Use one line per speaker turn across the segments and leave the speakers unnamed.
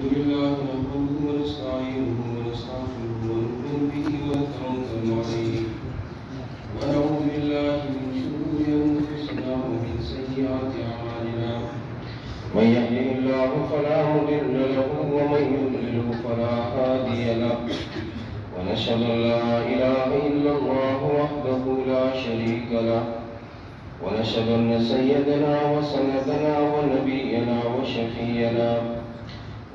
لله نحمده ونستعينه ونستغفره ونؤمن به ونتوكل عليه ونعوذ بالله من شرور أنفسنا ومن سيئات أعمالنا من يهده الله فلا مضل له ومن يضلله فلا هادي له ونشهد أن لا إله إلا الله وحده لا شريك له ونشهد أن سيدنا وسندنا ونبينا وشفينا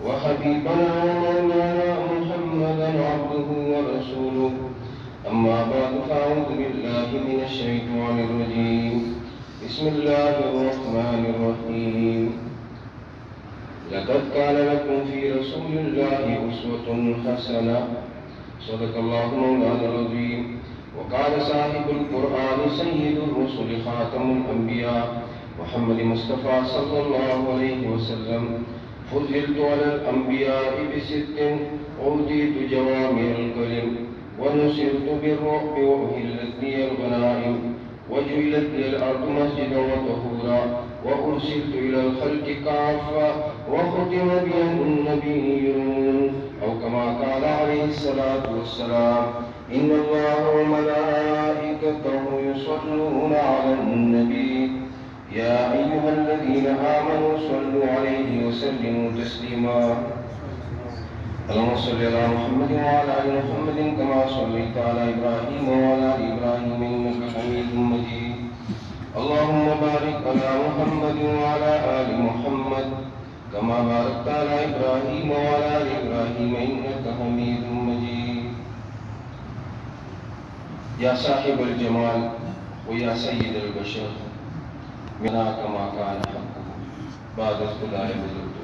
وحبيبنا ومولانا محمدا عبده ورسوله أما بعد فأعوذ بالله من الشيطان الرجيم بسم الله الرحمن الرحيم لقد كان لكم في رسول الله أسوة حسنة صدق الله مولانا العظيم وقال صاحب القرآن سيد الرسل خاتم الأنبياء محمد مصطفى صلى الله عليه وسلم فضلت على الأنبياء بست أوتيت جوامع الكلم ونصرت بالرعب وأهلت لي الغنائم وجعلت لي الأرض مسجدا وطهورا وأرسلت إلى الخلق كافة وختم بي النبيون أو كما قال عليه الصلاة والسلام إن الله وملائكته يصلون على النبي يا أيها الذين آمنوا صلوا عليه وسلموا تسليما اللهم صل على محمد وعلى آل محمد كما صليت على إبراهيم وعلى آل إبراهيم إنك حميد مجيد اللهم بارك على محمد وعلى آل محمد كما باركت على إبراهيم وعلى آل إبراهيم إنك حميد مجيد يا صاحب الجمال ويا سيد البشر منا كما كان حقه بعد الخداع بزرگ